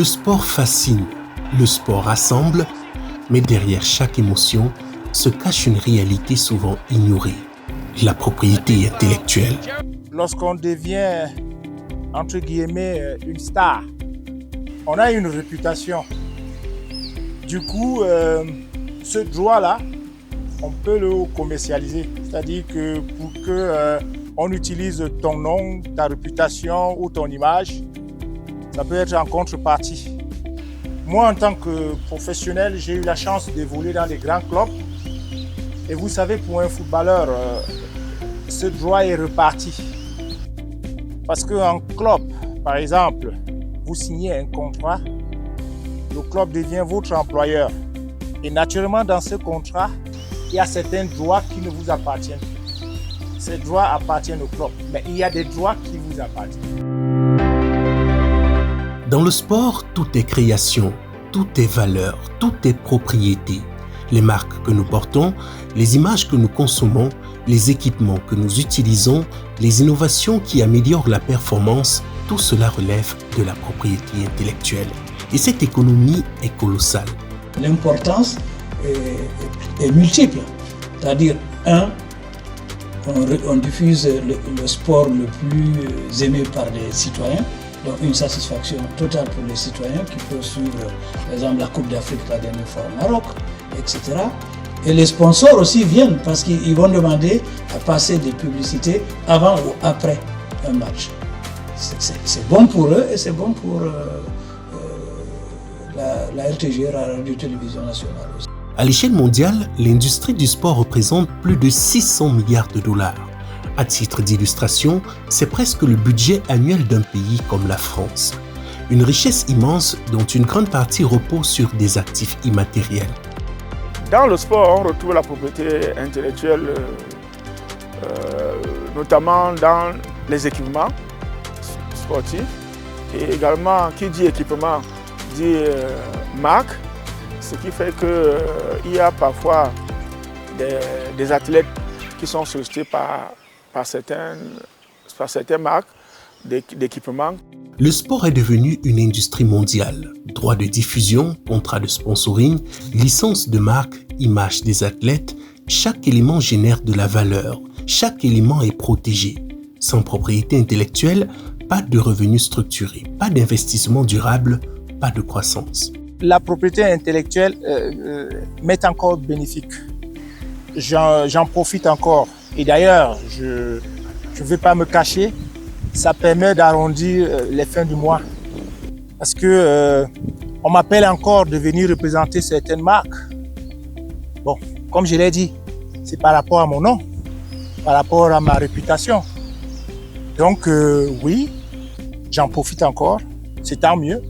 Le sport fascine, le sport rassemble, mais derrière chaque émotion se cache une réalité souvent ignorée, la propriété intellectuelle. Lorsqu'on devient, entre guillemets, une star, on a une réputation. Du coup, ce droit-là, on peut le commercialiser. C'est-à-dire que pour qu'on utilise ton nom, ta réputation ou ton image, ça peut être en contrepartie. Moi, en tant que professionnel, j'ai eu la chance d'évoluer dans des grands clubs. Et vous savez, pour un footballeur, ce droit est reparti. Parce qu'en club, par exemple, vous signez un contrat, le club devient votre employeur. Et naturellement, dans ce contrat, il y a certains droits qui ne vous appartiennent plus. Ces droits appartiennent au club, mais il y a des droits qui vous appartiennent. Dans le sport, tout est création, tout est valeur, tout est propriété. Les marques que nous portons, les images que nous consommons, les équipements que nous utilisons, les innovations qui améliorent la performance, tout cela relève de la propriété intellectuelle. Et cette économie est colossale. L'importance est multiple. C'est-à-dire, on diffuse le sport le plus aimé par les citoyens, donc une satisfaction totale pour les citoyens qui peuvent suivre, par exemple, la Coupe d'Afrique la dernière fois au Maroc, etc. Et les sponsors aussi viennent parce qu'ils vont demander à passer des publicités avant ou après un match. C'est bon pour eux et c'est bon pour la RTG, la Radio-Télévision Nationale aussi. À l'échelle mondiale, l'industrie du sport représente plus de 600 milliards de dollars. À titre d'illustration, c'est presque le budget annuel d'un pays comme la France. Une richesse immense dont une grande partie repose sur des actifs immatériels. Dans le sport, on retrouve la propriété intellectuelle, notamment dans les équipements sportifs. Et également, qui dit équipement, dit marque, ce qui fait qu'il y a parfois des athlètes qui sont sollicités par certaines marques d'équipements. Le sport est devenu une industrie mondiale. Droits de diffusion, contrats de sponsoring, licences de marque, images des athlètes, chaque élément génère de la valeur. Chaque élément est protégé. Sans propriété intellectuelle, pas de revenus structurés, pas d'investissement durable, pas de croissance. La propriété intellectuelle m'est encore bénéfique. J'en profite encore. Et d'ailleurs, je ne vais pas me cacher, ça permet d'arrondir les fins du mois. Parce que on m'appelle encore de venir représenter certaines marques. Bon, comme je l'ai dit, c'est par rapport à mon nom, par rapport à ma réputation. Donc oui, j'en profite encore, c'est tant mieux.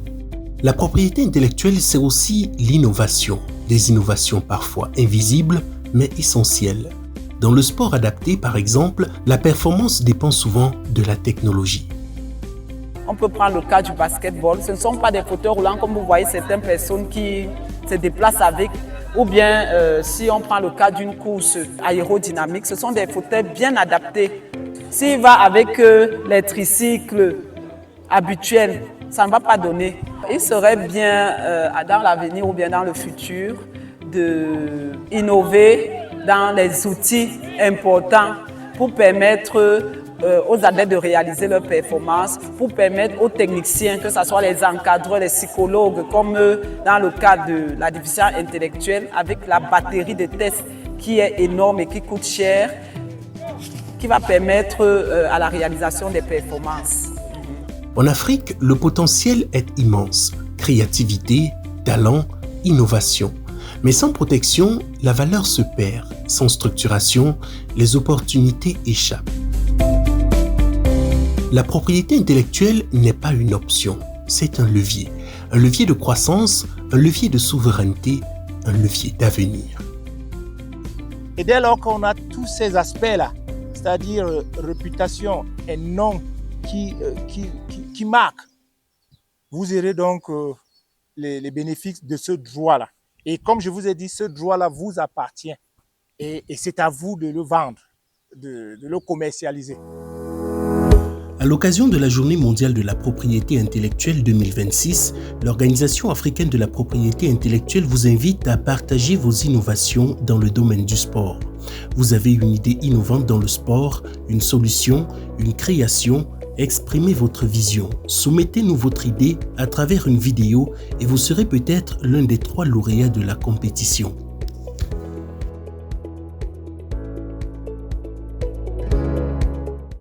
La propriété intellectuelle, c'est aussi l'innovation. Des innovations parfois invisibles, mais essentielles. Dans le sport adapté, par exemple, la performance dépend souvent de la technologie. On peut prendre le cas du basketball. Ce ne sont pas des fauteuils roulants comme vous voyez certaines personnes qui se déplacent avec. Ou bien, si on prend le cas d'une course aérodynamique, ce sont des fauteuils bien adaptés. S'il va avec les tricycles habituels, ça ne va pas donner. Il serait bien, dans l'avenir ou bien dans le futur, d'innover dans les outils importants pour permettre aux adeptes de réaliser leurs performances, pour permettre aux techniciens, que ce soit les encadreurs, les psychologues, comme dans le cas de la division intellectuelle, avec la batterie de tests qui est énorme et qui coûte cher, qui va permettre à la réalisation des performances. En Afrique, le potentiel est immense. Créativité, talent, innovation. Mais sans protection, la valeur se perd. Sans structuration, les opportunités échappent. La propriété intellectuelle n'est pas une option, c'est un levier. Un levier de croissance, un levier de souveraineté, un levier d'avenir. Et dès lors qu'on a tous ces aspects-là, c'est-à-dire réputation et nom qui marquent, vous aurez donc les bénéfices de ce droit-là. Et comme je vous ai dit, ce droit-là vous appartient. Et c'est à vous de le vendre, de le commercialiser. À l'occasion de la Journée mondiale de la propriété intellectuelle 2026, l'Organisation africaine de la propriété intellectuelle vous invite à partager vos innovations dans le domaine du sport. Vous avez une idée innovante dans le sport, une solution, une création, exprimez votre vision. Soumettez-nous votre idée à travers une vidéo et vous serez peut-être l'un des 3 lauréats de la compétition.